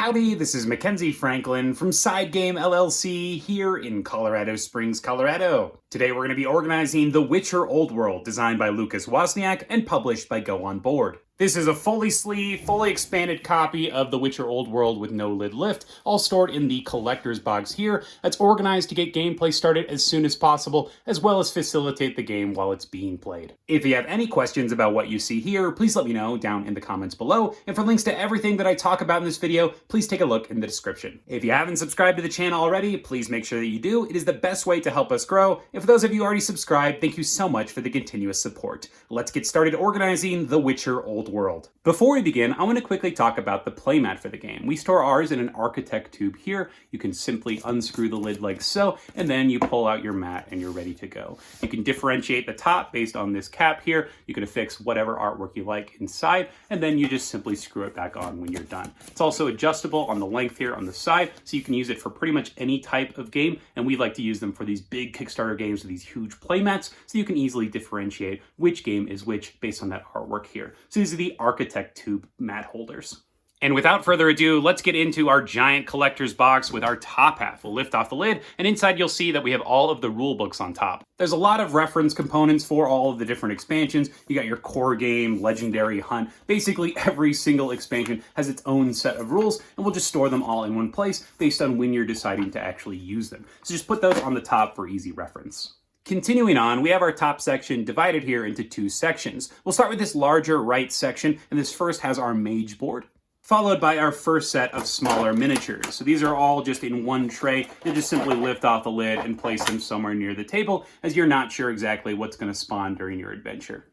Howdy, this is Mackenzie Franklin from SideGame LLC here in Colorado Springs, Colorado. Today we're going to be organizing The Witcher Old World, designed by Lucas Wozniak and published by Go On Board. This is a fully sleeved, fully expanded copy of The Witcher Old World with no lid lift, all stored in the collector's box here. That's organized to get gameplay started as soon as possible, as well as facilitate the game while it's being played. If you have any questions about what you see here, please let me know down in the comments below. And for links to everything that I talk about in this video, please take a look in the description. If you haven't subscribed to the channel already, please make sure that you do. It is the best way to help us grow. And for those of you already subscribed, thank you so much for the continuous support. Let's get started organizing The Witcher Old World. Before we begin, I want to quickly talk about the playmat for the game. We store ours in an architect tube here. You can simply unscrew the lid like so, and then you pull out your mat and you're ready to go. You can differentiate the top based on this cap here. You can affix whatever artwork you like inside, and then you just simply screw it back on when you're done. It's also adjustable on the length here on the side, so you can use it for pretty much any type of game, and we like to use them for these big Kickstarter games with these huge playmats, so you can easily differentiate which game is which based on that artwork here. So these are the architect tube mat holders. And without further ado, let's get into our giant collector's box with our top half. We'll lift off the lid, and inside you'll see that we have all of the rule books on top. There's a lot of reference components for all of the different expansions. You got your core game, legendary hunt. Basically every single expansion has its own set of rules, and we'll just store them all in one place based on when you're deciding to actually use them. So just put those on the top for easy reference. Continuing on, we have our top section divided here into two sections. We'll start with this larger right section, and this first has our Mage board, followed by our first set of smaller miniatures. So these are all just in one tray. You just simply lift off the lid and place them somewhere near the table, as you're not sure exactly what's going to spawn during your adventure.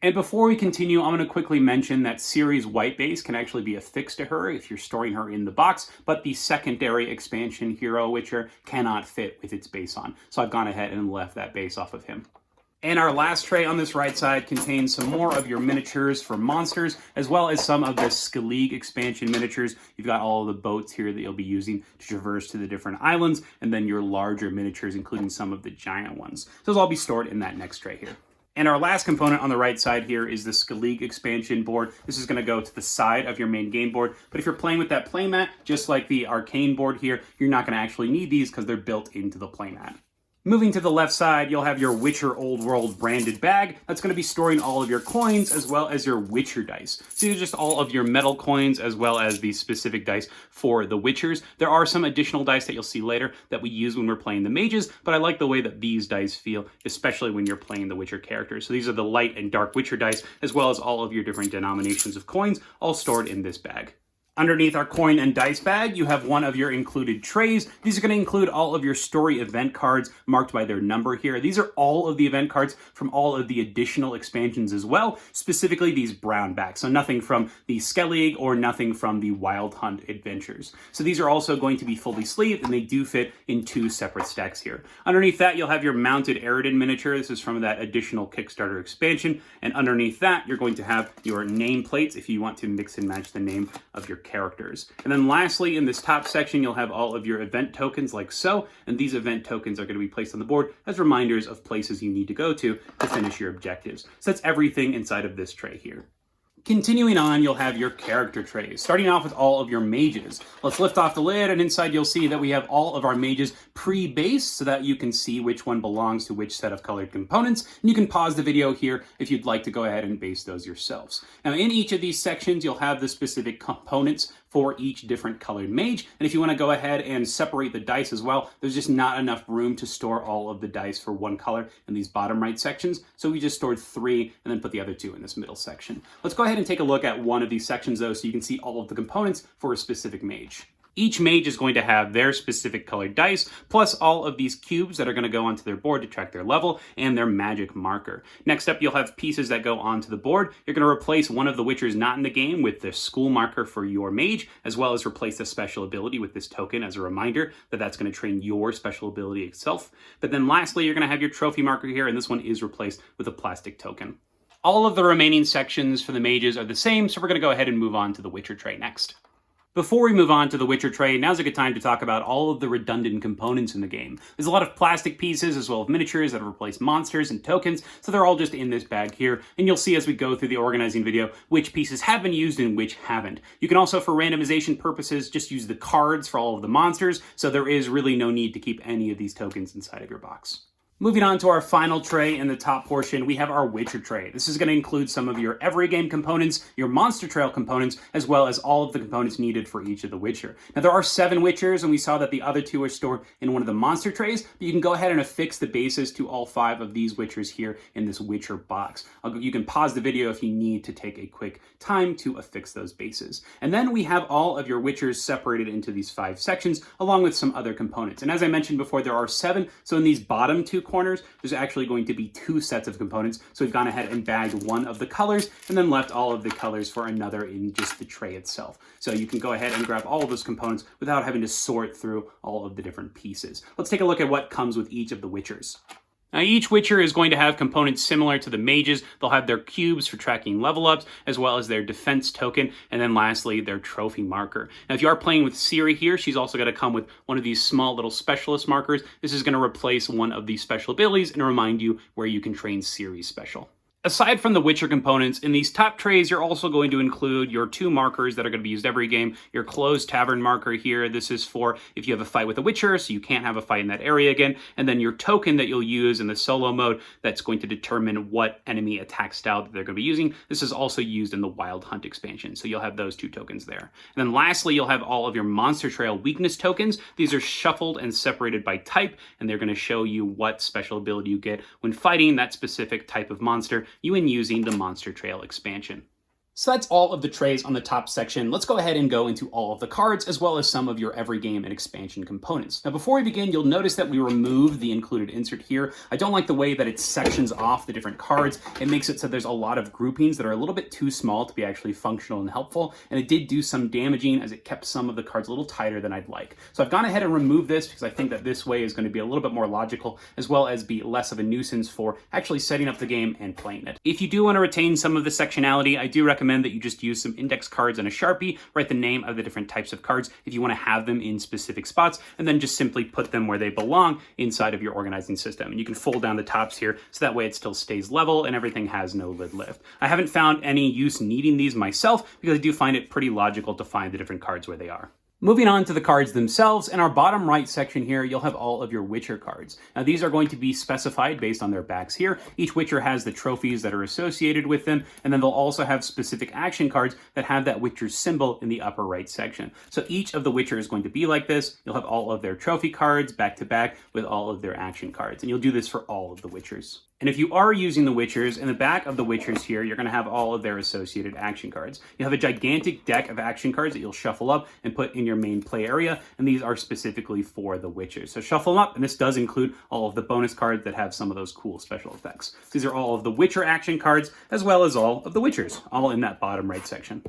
And before we continue, I'm going to quickly mention that Ciri's white base can actually be affixed to her if you're storing her in the box, but the secondary expansion Hero Witcher cannot fit with its base on. So I've gone ahead and left that base off of him. And our last tray on this right side contains some more of your miniatures for monsters, as well as some of the Skellige expansion miniatures. You've got all of the boats here that you'll be using to traverse to the different islands, and then your larger miniatures, including some of the giant ones. So those will all be stored in that next tray here. And our last component on the right side here is the Skellige expansion board. This is going to go to the side of your main game board. But if you're playing with that playmat, just like the arcane board here, you're not going to actually need these because they're built into the playmat. Moving to the left side, you'll have your Witcher Old World branded bag. That's going to be storing all of your coins as well as your Witcher dice. So these are just all of your metal coins as well as the specific dice for the Witchers. There are some additional dice that you'll see later that we use when we're playing the Mages, but I like the way that these dice feel, especially when you're playing the Witcher characters. So these are the light and dark Witcher dice, as well as all of your different denominations of coins, all stored in this bag. Underneath our coin and dice bag, you have one of your included trays. These are going to include all of your story event cards marked by their number here. These are all of the event cards from all of the additional expansions as well, specifically these brown backs. So nothing from the Skellige or nothing from the Wild Hunt adventures. So these are also going to be fully sleeved, and they do fit in two separate stacks here. Underneath that, you'll have your mounted Eredin miniature. This is from that additional Kickstarter expansion. And underneath that, you're going to have your nameplates if you want to mix and match the name of your characters. And then lastly, in this top section, you'll have all of your event tokens like so, and these event tokens are going to be placed on the board as reminders of places you need to go to finish your objectives. So that's everything inside of this tray here. Continuing on, you'll have your character trays, starting off with all of your mages. Let's lift off the lid, and inside you'll see that we have all of our mages pre-based so that you can see which one belongs to which set of colored components, and you can pause the video here if you'd like to go ahead and base those yourselves. Now, in each of these sections, you'll have the specific components for each different colored mage, and if you want to go ahead and separate the dice as well, there's just not enough room to store all of the dice for one color in these bottom right sections, so we just stored 3 and then put the other 2 in this middle section. Let's go ahead and take a look at one of these sections though, so you can see all of the components for a specific mage. Each mage is going to have their specific colored dice, plus all of these cubes that are going to go onto their board to track their level, and their magic marker. Next up, you'll have pieces that go onto the board. You're going to replace one of the Witchers not in the game with the school marker for your mage, as well as replace the special ability with this token as a reminder that that's going to train your special ability itself. But then lastly, you're going to have your trophy marker here, and this one is replaced with a plastic token. All of the remaining sections for the mages are the same, so we're going to go ahead and move on to the Witcher tray next. Before we move on to the Witcher tray, now's a good time to talk about all of the redundant components in the game. There's a lot of plastic pieces as well as miniatures that have replaced monsters and tokens, so they're all just in this bag here, and you'll see as we go through the organizing video which pieces have been used and which haven't. You can also, for randomization purposes, just use the cards for all of the monsters, so there is really no need to keep any of these tokens inside of your box. Moving on to our final tray in the top portion, we have our Witcher tray. This is going to include some of your every game components, your monster trail components, as well as all of the components needed for each of the Witcher. Now there are 7 Witchers, and we saw that the other 2 are stored in one of the monster trays, but you can go ahead and affix the bases to all 5 of these Witchers here in this Witcher box. You can pause the video if you need to take a quick time to affix those bases. And then we have all of your Witchers separated into these 5 sections, along with some other components. And as I mentioned before, there are 7, so in these bottom 2 corners, there's actually going to be 2 sets of components. So we've gone ahead and bagged one of the colors and then left all of the colors for another in just the tray itself. So you can go ahead and grab all of those components without having to sort through all of the different pieces. Let's take a look at what comes with each of the Witchers. Now, each Witcher is going to have components similar to the Mages. They'll have their cubes for tracking level ups, as well as their defense token, and then lastly, their trophy marker. Now, if you are playing with Ciri here, she's also going to come with one of these small little specialist markers. This is going to replace one of the special abilities and remind you where you can train Ciri's special. Aside from the Witcher components, in these top trays, you're also going to include your 2 markers that are going to be used every game. Your closed Tavern marker here, this is for if you have a fight with a Witcher, so you can't have a fight in that area again. And then your token that you'll use in the solo mode, that's going to determine what enemy attack style that they're going to be using. This is also used in the Wild Hunt expansion, so you'll have those 2 tokens there. And then lastly, you'll have all of your Monster Trail weakness tokens. These are shuffled and separated by type, and they're going to show you what special ability you get when fighting that specific type of monster you in using the Monster Trail expansion. So that's all of the trays on the top section. Let's go ahead and go into all of the cards, as well as some of your every game and expansion components. Now, before we begin, you'll notice that we removed the included insert here. I don't like the way that it sections off the different cards. It makes it so there's a lot of groupings that are a little bit too small to be actually functional and helpful, and it did do some damaging as it kept some of the cards a little tighter than I'd like. So I've gone ahead and removed this because I think that this way is going to be a little bit more logical, as well as be less of a nuisance for actually setting up the game and playing it. If you do want to retain some of the sectionality, I do recommend that you just use some index cards and a Sharpie, write the name of the different types of cards if you want to have them in specific spots, and then just simply put them where they belong inside of your organizing system. And you can fold down the tops here so that way it still stays level and everything has no lid lift. I haven't found any use needing these myself because I do find it pretty logical to find the different cards where they are. Moving on to the cards themselves, in our bottom right section here, you'll have all of your Witcher cards. Now, these are going to be specified based on their backs here. Each Witcher has the trophies that are associated with them, and then they'll also have specific action cards that have that Witcher symbol in the upper right section. So each of the Witcher is going to be like this. You'll have all of their trophy cards back to back with all of their action cards, and you'll do this for all of the Witchers. And if you are using the Witchers, in the back of the Witchers here, you're going to have all of their associated action cards. You have a gigantic deck of action cards that you'll shuffle up and put in your main play area, and these are specifically for the Witchers. So shuffle them up, and this does include all of the bonus cards that have some of those cool special effects. These are all of the Witcher action cards, as well as all of the Witchers, all in that bottom right section.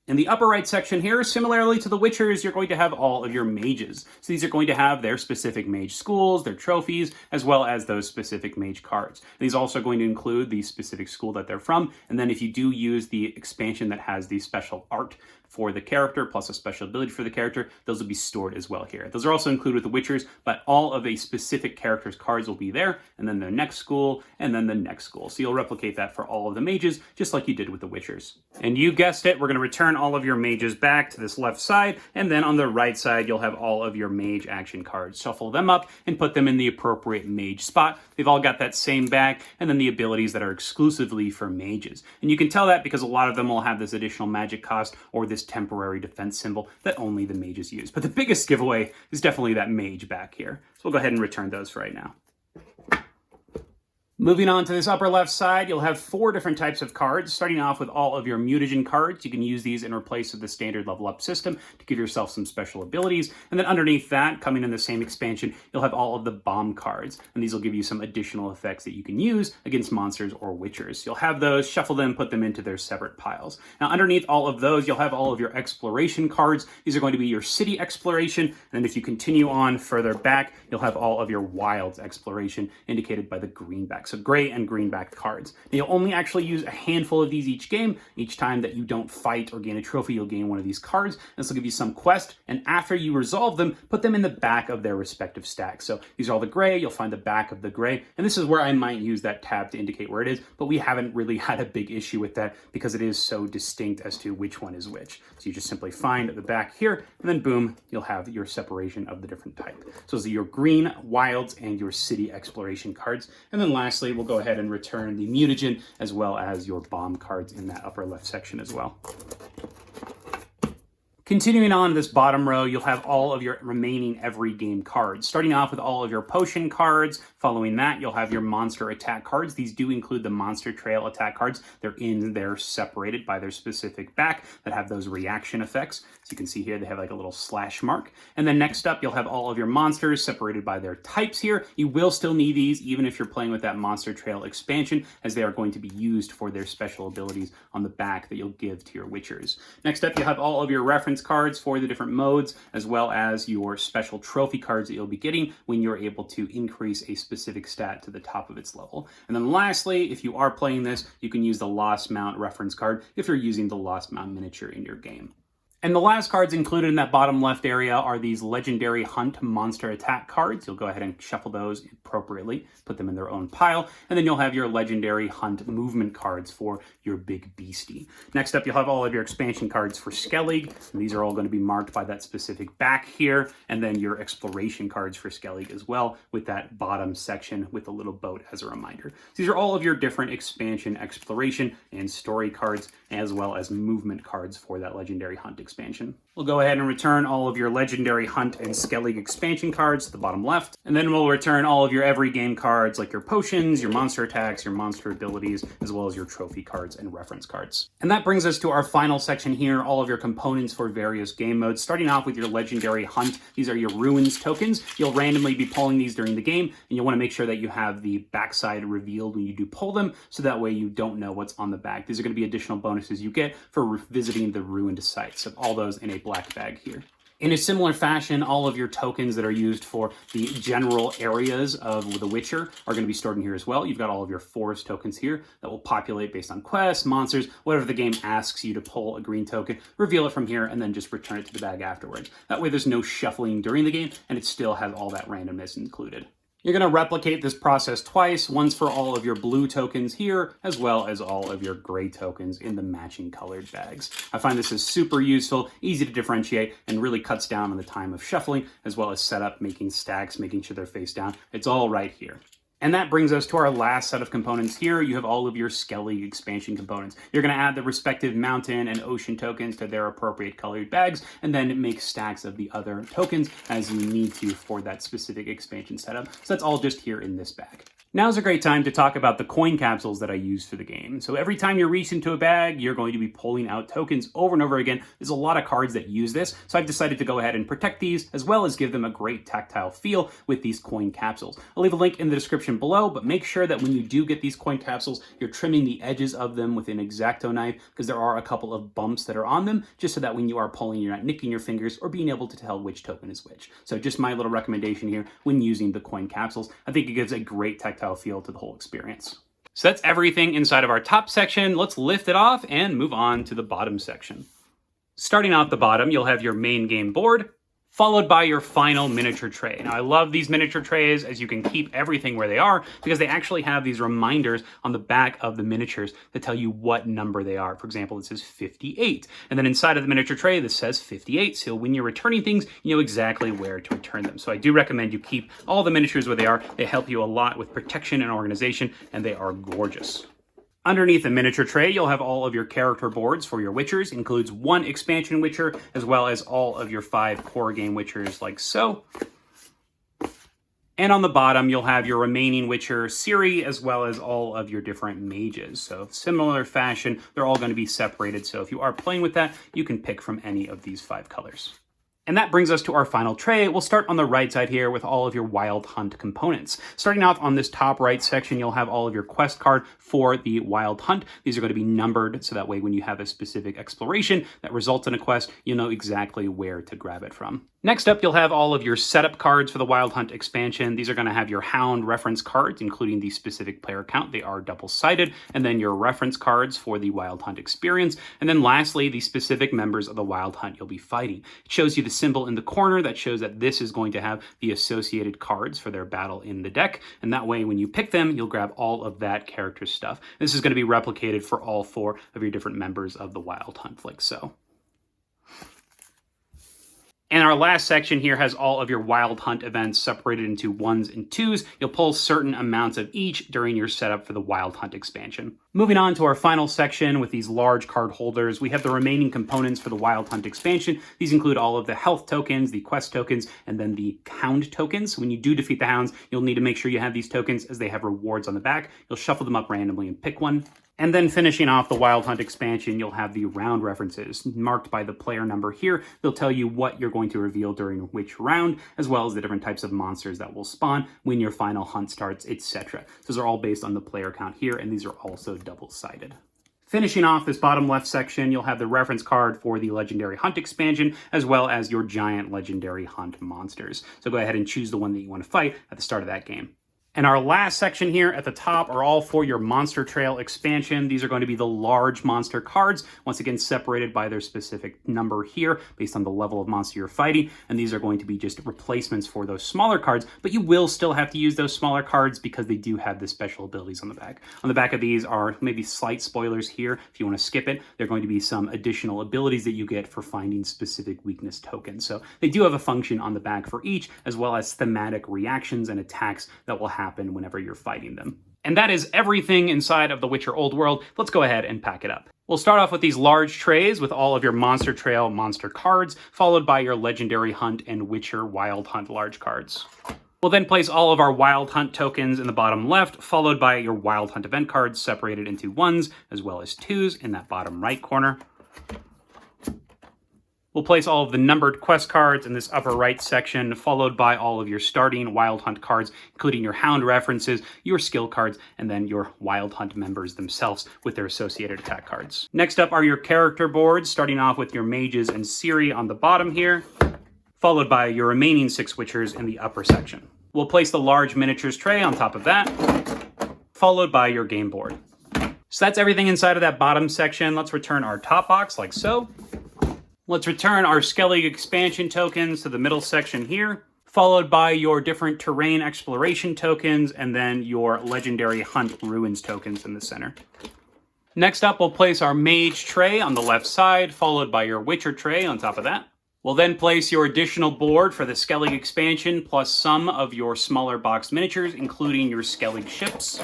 In the upper right section here, similarly to the Witchers, you're going to have all of your Mages. So these are going to have their specific Mage schools, their trophies, as well as those specific Mage cards. These are also going to include the specific school that they're from, and then if you do use the expansion that has the special art for the character, plus a special ability for the character, those will be stored as well here. Those are also included with the Witchers, but all of a specific character's cards will be there, and then their next school, and then the next school. So you'll replicate that for all of the Mages, just like you did with the Witchers. And you guessed it, we're going to return all of your Mages back to this left side, and then on the right side, you'll have all of your Mage action cards. Shuffle them up and put them in the appropriate Mage spot. They've all got that same back, and then the abilities that are exclusively for Mages. And you can tell that because a lot of them will have this additional magic cost or this temporary defense symbol that only the Mages use. But the biggest giveaway is definitely that Mage back here. So we'll go ahead and return those for right now. Moving on to this upper left side, you'll have 4 different types of cards, starting off with all of your Mutagen cards. You can use these in replace of the standard level up system to give yourself some special abilities. And then underneath that, coming in the same expansion, you'll have all of the bomb cards. And these will give you some additional effects that you can use against monsters or Witchers. You'll have those, shuffle them, put them into their separate piles. Now underneath all of those, you'll have all of your exploration cards. These are going to be your city exploration. And if you continue on further back, you'll have all of your wilds exploration indicated by the green back. So gray and green backed cards. Now, you'll only actually use a handful of these each game. Each time that you don't fight or gain a trophy, you'll gain one of these cards. This will give you some quest, and after you resolve them, put them in the back of their respective stacks. So these are all the gray, you'll find the back of the gray, and this is where I might use that tab to indicate where it is, but we haven't really had a big issue with that because it is so distinct as to which one is which. So you just simply find the back here, and then boom, you'll have your separation of the different type. So those are your green, wilds, and your city exploration cards. And then lastly, we'll go ahead and return the mutagen as well as your bomb cards in that upper left section as well. Continuing on this bottom row, you'll have all of your remaining every game cards. Starting off with all of your potion cards. Following that, you'll have your monster attack cards. These do include the monster trail attack cards. They're in there separated by their specific back that have those reaction effects. So you can see here, they have like a little slash mark. And then next up, you'll have all of your monsters separated by their types here. You will still need these even if you're playing with that monster trail expansion, as they are going to be used for their special abilities on the back that you'll give to your witchers. Next up, you have all of your reference cards for the different modes, as well as your special trophy cards that you'll be getting when you're able to increase a specific stat to the top of its level. And then lastly, if you are playing this, you can use the Lost Mount reference card if you're using the Lost Mount miniature in your game. And the last cards included in that bottom left area are these Legendary Hunt Monster Attack cards. You'll go ahead and shuffle those appropriately, put them in their own pile, and then you'll have your Legendary Hunt Movement cards for your big beastie. Next up, you'll have all of your expansion cards for Skellige. These are all going to be marked by that specific back here, and then your exploration cards for Skellige as well, with that bottom section with a little boat as a reminder. So these are all of your different expansion, exploration, and story cards, as well as movement cards for that Legendary Hunt expansion. We'll go ahead and return all of your Legendary Hunt and Skellige expansion cards to the bottom left, and then we'll return all of your every game cards like your potions, your monster attacks, your monster abilities, as well as your trophy cards and reference cards. And that brings us to our final section here, all of your components for various game modes. Starting off with your Legendary Hunt, these are your ruins tokens. You'll randomly be pulling these during the game, and you'll want to make sure that you have the backside revealed when you do pull them, so that way you don't know what's on the back. These are going to be additional bonuses you get for visiting the ruined sites. So all those in a black bag here. In a similar fashion, all of your tokens that are used for the general areas of The Witcher are going to be stored in here as well. You've got all of your forest tokens here that will populate based on quests, monsters, whatever the game asks you to pull a green token, reveal it from here, and then just return it to the bag afterwards. That way there's no shuffling during the game, and it still has all that randomness included. You're going to replicate this process twice, once for all of your blue tokens here, as well as all of your gray tokens in the matching colored bags. I find this is super useful, easy to differentiate, and really cuts down on the time of shuffling, as well as setup, making stacks, making sure they're face down. It's all right here. And that brings us to our last set of components here. You have all of your Skellige expansion components. You're going to add the respective mountain and ocean tokens to their appropriate colored bags, and then make stacks of the other tokens as you need to for that specific expansion setup. So that's all just here in this bag. Now's a great time to talk about the coin capsules that I use for the game. So every time you reach into a bag, you're going to be pulling out tokens over and over again. There's a lot of cards that use this, so I've decided to go ahead and protect these, as well as give them a great tactile feel with these coin capsules. I'll leave a link in the description below, but make sure that when you do get these coin capsules, you're trimming the edges of them with an Exacto knife, because there are a couple of bumps that are on them, just so that when you are pulling, you're not nicking your fingers or being able to tell which token is which. So just my little recommendation here when using the coin capsules. I think it gives a great tactile feel to the whole experience. So that's everything inside of our top section. Let's lift it off and move on to the bottom section. Starting off the bottom, you'll have your main game board, followed by your final miniature tray. Now, I love these miniature trays, as you can keep everything where they are, because they actually have these reminders on the back of the miniatures that tell you what number they are. For example, it says 58. And then inside of the miniature tray, this says 58. So when you're returning things, you know exactly where to return them. So I do recommend you keep all the miniatures where they are. They help you a lot with protection and organization, and they are gorgeous. Underneath the miniature tray, you'll have all of your character boards for your witchers. Includes one expansion witcher, as well as all of your 5 core game witchers, like so. And on the bottom, you'll have your remaining witcher Ciri, as well as all of your different mages. So similar fashion, they're all going to be separated. So if you are playing with that, you can pick from any of these 5 colors. And that brings us to our final tray. We'll start on the right side here with all of your Wild Hunt components. Starting off on this top right section, you'll have all of your quest card for the Wild Hunt. These are going to be numbered, so that way when you have a specific exploration that results in a quest, you'll know exactly where to grab it from. Next up, you'll have all of your setup cards for the Wild Hunt expansion. These are going to have your Hound reference cards, including the specific player count. They are double-sided. And then your reference cards for the Wild Hunt experience. And then lastly, the specific members of the Wild Hunt you'll be fighting. It shows you the symbol in the corner that shows that this is going to have the associated cards for their battle in the deck. And that way, when you pick them, you'll grab all of that character stuff. This is going to be replicated for all 4 of your different members of the Wild Hunt, like so. And our last section here has all of your Wild Hunt events separated into 1s and 2s. You'll pull certain amounts of each during your setup for the Wild Hunt expansion. Moving on to our final section with these large card holders, we have the remaining components for the Wild Hunt expansion. These include all of the health tokens, the quest tokens, and then the Hound tokens. When you do defeat the Hounds, you'll need to make sure you have these tokens as they have rewards on the back. You'll shuffle them up randomly and pick one. And then finishing off the Wild Hunt expansion, you'll have the round references marked by the player number here. They'll tell you what you're going to reveal during which round, as well as the different types of monsters that will spawn when your final hunt starts, etc. Those are all based on the player count here, and these are also double-sided. Finishing off this bottom left section, you'll have the reference card for the Legendary Hunt expansion, as well as your giant Legendary Hunt monsters. So go ahead and choose the one that you want to fight at the start of that game. And our last section here at the top are all for your Monster Trail expansion. These are going to be the large monster cards, once again separated by their specific number here based on the level of monster you're fighting. And these are going to be just replacements for those smaller cards, but you will still have to use those smaller cards because they do have the special abilities on the back. On the back of these are maybe slight spoilers here. If you want to skip it, there are going to be some additional abilities that you get for finding specific weakness tokens. So they do have a function on the back for each, as well as thematic reactions and attacks that will happen whenever you're fighting them. And that is everything inside of the Witcher Old World. Let's go ahead and pack it up. We'll start off with these large trays with all of your Monster Trail monster cards, followed by your Legendary Hunt and Witcher Wild Hunt large cards. We'll then place all of our Wild Hunt tokens in the bottom left, followed by your Wild Hunt event cards separated into 1s as well as 2s in that bottom right corner. We'll place all of the numbered quest cards in this upper right section, followed by all of your starting Wild Hunt cards, including your Hound references, your skill cards, and then your Wild Hunt members themselves with their associated attack cards. Next up are your character boards, starting off with your Mages and Ciri on the bottom here, followed by your remaining 6 Witchers in the upper section. We'll place the large miniatures tray on top of that, followed by your game board. So that's everything inside of that bottom section. Let's return our top box like so. Let's return our Skellige expansion tokens to the middle section here, followed by your different terrain exploration tokens, and then your Legendary Hunt Ruins tokens in the center. Next up, we'll place our Mage tray on the left side, followed by your Witcher tray on top of that. We'll then place your additional board for the Skellige expansion, plus some of your smaller box miniatures, including your Skellige ships.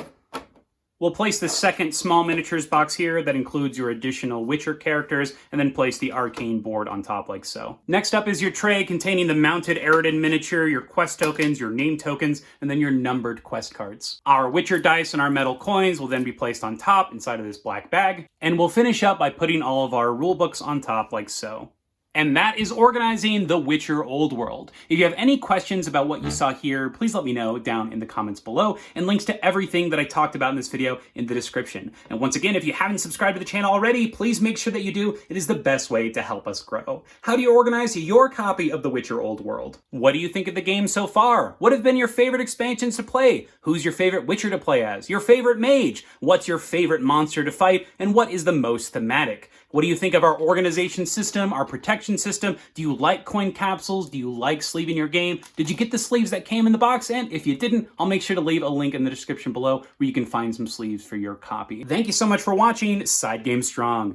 We'll place the second small miniatures box here that includes your additional Witcher characters, and then place the arcane board on top like so. Next up is your tray containing the mounted Eredin miniature, your quest tokens, your name tokens, and then your numbered quest cards. Our Witcher dice and our metal coins will then be placed on top inside of this black bag, and we'll finish up by putting all of our rulebooks on top like so. And that is organizing the Witcher Old World. If you have any questions about what you saw here, please let me know down in the comments below, and links to everything that I talked about in this video in the description. And once again, if you haven't subscribed to the channel already, please make sure that you do. It is the best way to help us grow. How do you organize your copy of the Witcher Old World? What do you think of the game so far? What have been your favorite expansions to play? Who's your favorite Witcher to play as? Your favorite mage? What's your favorite monster to fight? And what is the most thematic? What do you think of our organization system, our protection system? Do you like coin capsules? Do you like sleeving your game? Did you get the sleeves that came in the box? And if you didn't, I'll make sure to leave a link in the description below where you can find some sleeves for your copy. Thank you so much for watching SideGame Strong.